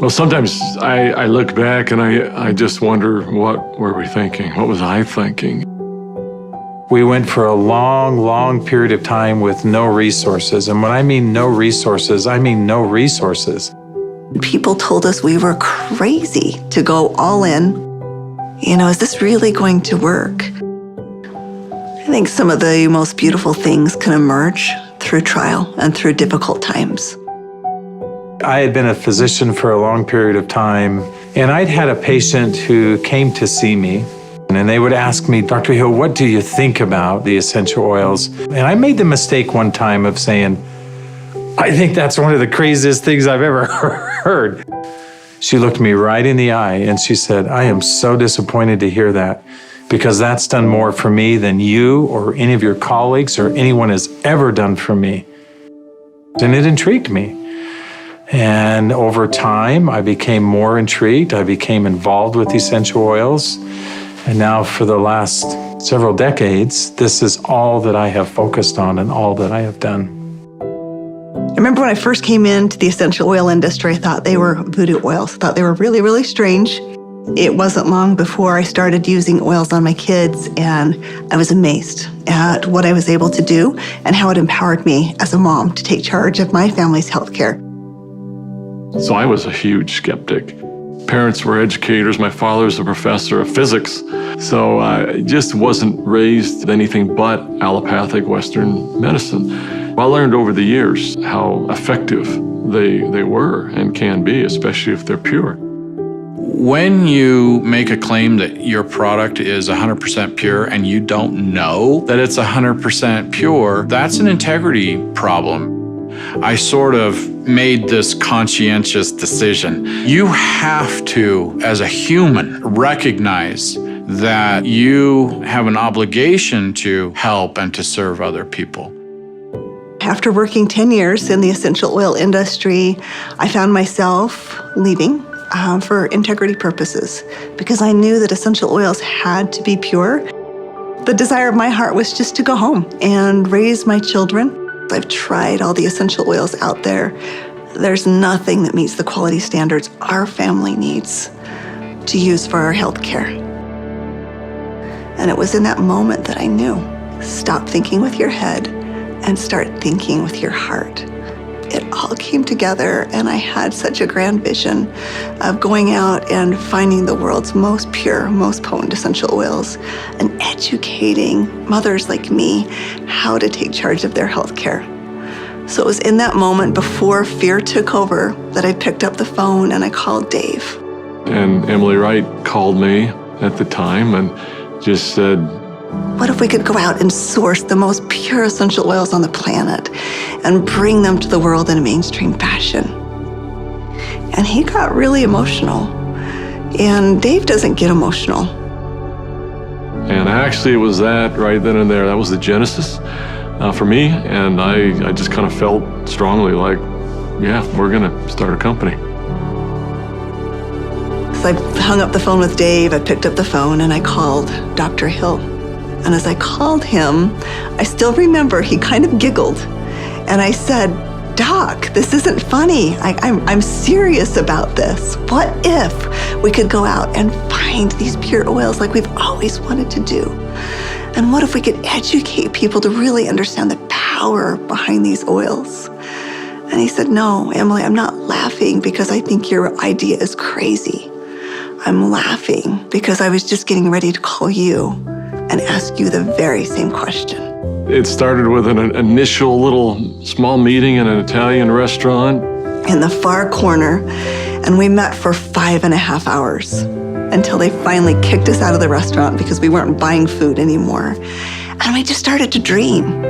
Well, sometimes I look back and I just wonder, what were we thinking? What was I thinking? We went for a long period of time with no resources. And when I mean no resources, I mean no resources. People told us we were crazy to go all in. Is this really going to work? I think some of the most beautiful things can emerge through trial and through difficult times. I had been a physician for a long period of time, and I'd had a patient who came to see me, and they would ask me, Dr. Hill, what do you think about the essential oils? And I made the mistake one time of saying, I think that's one of the craziest things I've ever heard. She looked me right in the eye and she said, I am so disappointed to hear that, because that's done more for me than you or any of your colleagues or anyone has ever done for me. And it intrigued me. And over time, I became more intrigued. I became involved with essential oils. And now for the last several decades, this is all that I have focused on and all that I have done. I remember when I first came into the essential oil industry, I thought they were voodoo oils. I thought they were really, really strange. It wasn't long before I started using oils on my kids, and I was amazed at what I was able to do and how it empowered me as a mom to take charge of my family's healthcare. So I was a huge skeptic. Parents were educators. My father was a professor of physics. So I just wasn't raised with anything but allopathic Western medicine. I learned over the years how effective they were and can be, especially if they're pure. When you make a claim that your product is 100% pure and you don't know that it's 100% pure, that's an integrity problem. I sort of made this conscientious decision. You have to, as a human, recognize that you have an obligation to help and to serve other people. After working 10 years in the essential oil industry, I found myself leaving for integrity purposes, because I knew that essential oils had to be pure. The desire of my heart was just to go home and raise my children. I've tried all the essential oils out there. There's nothing that meets the quality standards our family needs to use for our health care. And it was in that moment that I knew, stop thinking with your head and start thinking with your heart. It all came together, and I had such a grand vision of going out and finding the world's most pure, most potent essential oils and educating mothers like me how to take charge of their health care. So it was in that moment, before fear took over, that I picked up the phone and I called Dave. And Emily Wright called me at the time and just said, what if we could go out and source the most pure essential oils on the planet and bring them to the world in a mainstream fashion? And he got really emotional. And Dave doesn't get emotional. And actually it was that right then and there, that was the genesis for me. And I just kind of felt strongly like, yeah, we're gonna start a company. So I hung up the phone with Dave, I picked up the phone and I called Dr. Hill. And as I called him, I still remember he kind of giggled. And I said, Doc, this isn't funny. I'm serious about this. What if we could go out and find these pure oils like we've always wanted to do? And what if we could educate people to really understand the power behind these oils? And he said, no, Emily, I'm not laughing because I think your idea is crazy. I'm laughing because I was just getting ready to call you and ask you the very same question. It started with an initial little small meeting in an Italian restaurant in the far corner, and we met for 5.5 hours until they finally kicked us out of the restaurant because we weren't buying food anymore. And we just started to dream.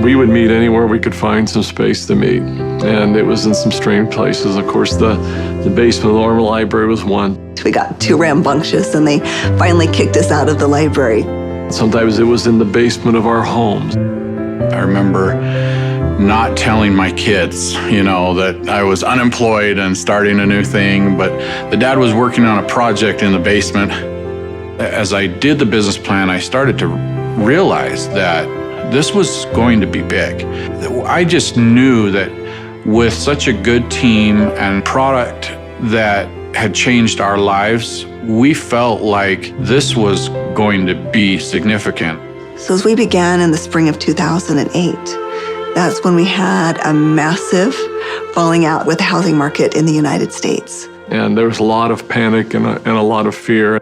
We would meet anywhere we could find some space to meet. And it was in some strange places. Of course, the basement of the Normal Library was one. We got too rambunctious and they finally kicked us out of the library. Sometimes it was in the basement of our homes. I remember not telling my kids, that I was unemployed and starting a new thing, but the dad was working on a project in the basement. As I did the business plan, I started to realize that This was going to be big. I just knew that with such a good team and product that had changed our lives, we felt like this was going to be significant. So as we began in the spring of 2008, that's when we had a massive falling out with the housing market in the United States. And there was a lot of panic and a lot of fear.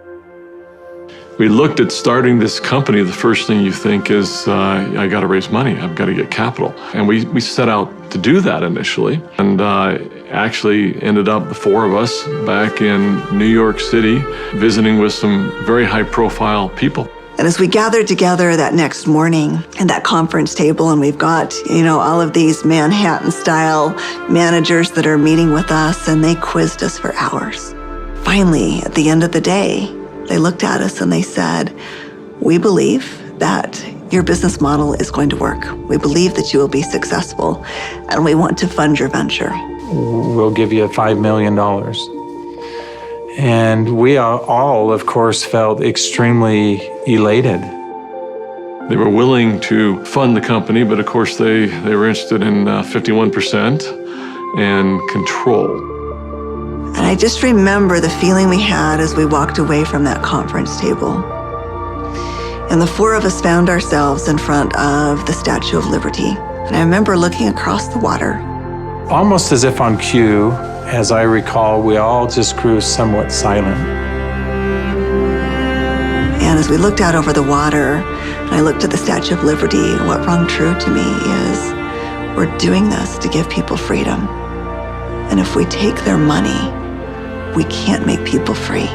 We looked at starting this company. The first thing you think is, I got to raise money. I've got to get capital. And we set out to do that initially. And actually ended up, the four of us, back in New York City, visiting with some very high-profile people. And as we gathered together that next morning at that conference table, and we've got, all of these Manhattan-style managers that are meeting with us, and they quizzed us for hours. Finally, at the end of the day, they looked at us and they said, "We believe that your business model is going to work. We believe that you will be successful, and we want to fund your venture. We'll give you $5 million. And we all, of course, felt extremely elated. They were willing to fund the company, but of course they were interested in 51% and control. And I just remember the feeling we had as we walked away from that conference table. And the four of us found ourselves in front of the Statue of Liberty. And I remember looking across the water. Almost as if on cue, as I recall, we all just grew somewhat silent. And as we looked out over the water, and I looked at the Statue of Liberty, what rung true to me is we're doing this to give people freedom. And if we take their money, we can't make people free.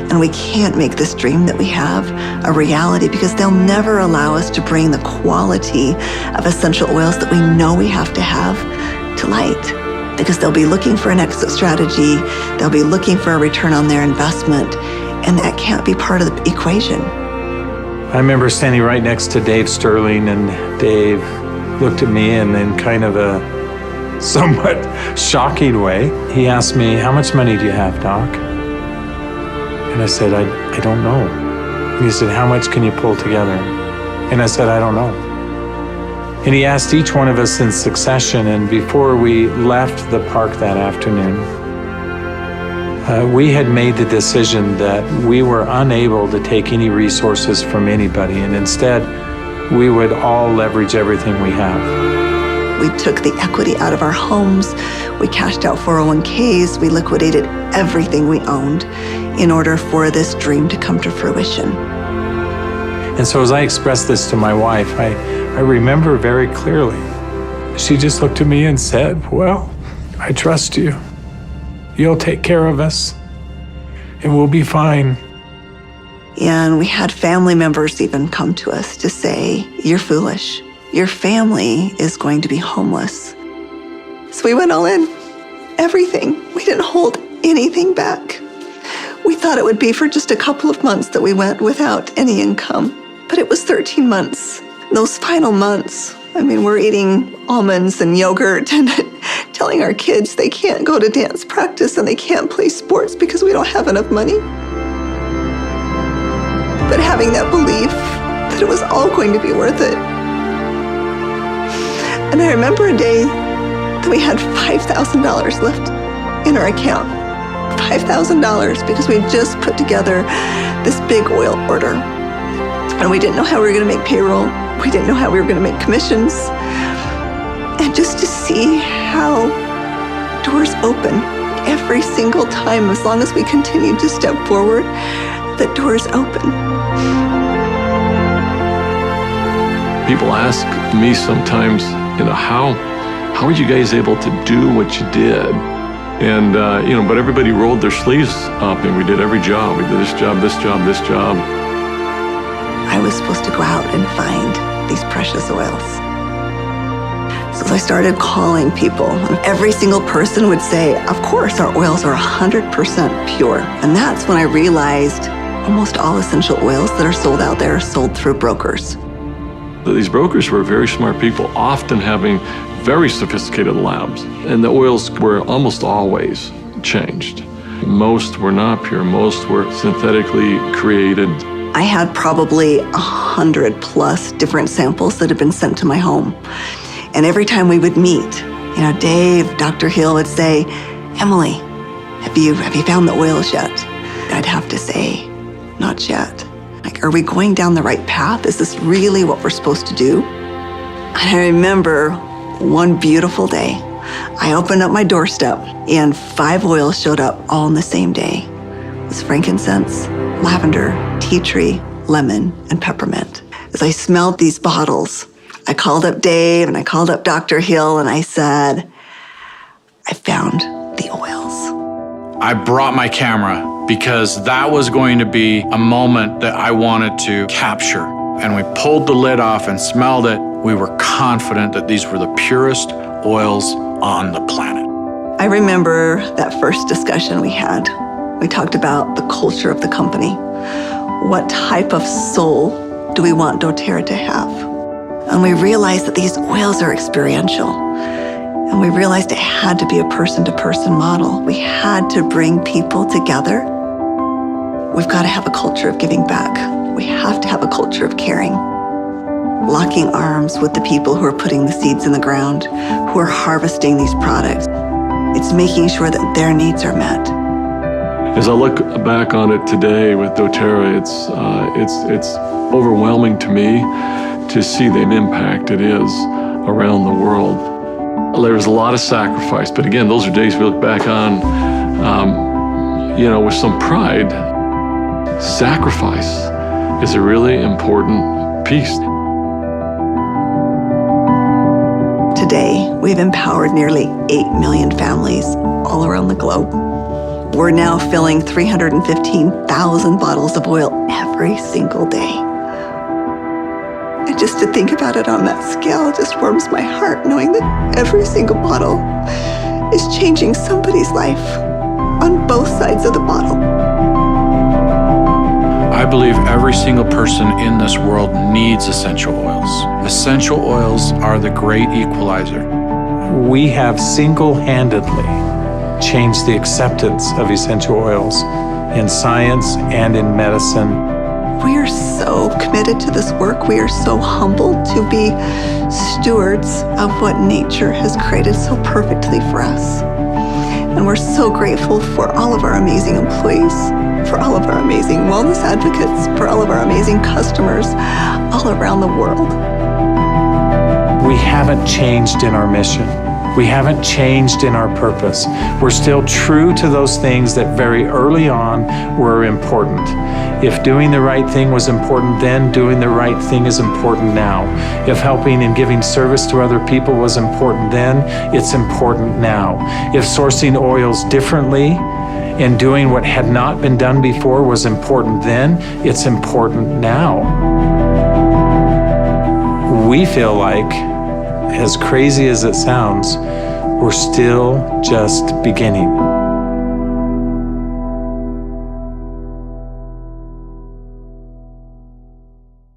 And we can't make this dream that we have a reality, because they'll never allow us to bring the quality of essential oils that we know we have to light. Because they'll be looking for an exit strategy, they'll be looking for a return on their investment, and that can't be part of the equation. I remember standing right next to Dave Sterling, and Dave looked at me and in kind of a somewhat shocking way, he asked me, "How much money do you have, Doc?" And I said, I don't know. And he said, "How much can you pull together?" And I said, "I don't know." And he asked each one of us in succession, and before we left the park that afternoon, we had made the decision that we were unable to take any resources from anybody, and instead, we would all leverage everything we have. We took the equity out of our homes, we cashed out 401ks, we liquidated everything we owned in order for this dream to come to fruition. And so as I expressed this to my wife, I remember very clearly, she just looked at me and said, "Well, I trust you. You'll take care of us, and we'll be fine." And we had family members even come to us to say, "You're foolish. Your family is going to be homeless." So we went all in, everything. We didn't hold anything back. We thought it would be for just a couple of months that we went without any income, but it was 13 months. Those final months, we're eating almonds and yogurt and telling our kids they can't go to dance practice and they can't play sports because we don't have enough money. But having that belief that it was all going to be worth it. And I remember a day that we had $5,000 left in our account. $5,000 because we just put together this big oil order. And we didn't know how we were going to make payroll. We didn't know how we were going to make commissions. And just to see how doors open every single time, as long as we continued to step forward, the doors open. People ask me sometimes, how are you guys able to do what you did? And, but everybody rolled their sleeves up and we did every job. We did this job, this job, this job. I was supposed to go out and find these precious oils. So I started calling people, and every single person would say, "Of course, our oils are 100% pure." And that's when I realized almost all essential oils that are sold out there are sold through brokers. These brokers were very smart people, often having very sophisticated labs. And the oils were almost always changed. Most were not pure, most were synthetically created. I had probably 100 plus different samples that had been sent to my home. And every time we would meet, Dave, Dr. Hill would say, Emily, have you found the oils yet? I'd have to say, not yet. Like, are we going down the right path? Is this really what we're supposed to do? And I remember one beautiful day, I opened up my doorstep and 5 oils showed up all on the same day. It was frankincense, lavender, tea tree, lemon, and peppermint. As I smelled these bottles, I called up Dave and I called up Dr. Hill and I said, I found the oils. I brought my camera because that was going to be a moment that I wanted to capture. And we pulled the lid off and smelled it. We were confident that these were the purest oils on the planet. I remember that first discussion we had. We talked about the culture of the company. What type of soul do we want doTERRA to have? And we realized that these oils are experiential. And we realized it had to be a person-to-person model. We had to bring people together. We've got to have a culture of giving back. We have to have a culture of caring. Locking arms with the people who are putting the seeds in the ground, who are harvesting these products. It's making sure that their needs are met. As I look back on it today with doTERRA, it's overwhelming to me to see the impact it is around the world. There's a lot of sacrifice, but again, those are days we look back on, with some pride. Sacrifice is a really important piece. Today, we've empowered nearly 8 million families all around the globe. We're now filling 315,000 bottles of oil every single day. And just to think about it on that scale just warms my heart, knowing that every single bottle is changing somebody's life on both sides of the bottle. I believe every single person in this world needs essential oils. Essential oils are the great equalizer. We have single-handedly changed the acceptance of essential oils in science and in medicine. We are so committed to this work. We are so humbled to be stewards of what nature has created so perfectly for us. And we're so grateful for all of our amazing employees, for all of our amazing wellness advocates, for all of our amazing customers all around the world. We haven't changed in our mission. We haven't changed in our purpose. We're still true to those things that very early on were important. If doing the right thing was important then, doing the right thing is important now. If helping and giving service to other people was important then, it's important now. If sourcing oils differently and doing what had not been done before was important then, it's important now. We feel like, as crazy as it sounds, we're still just beginning.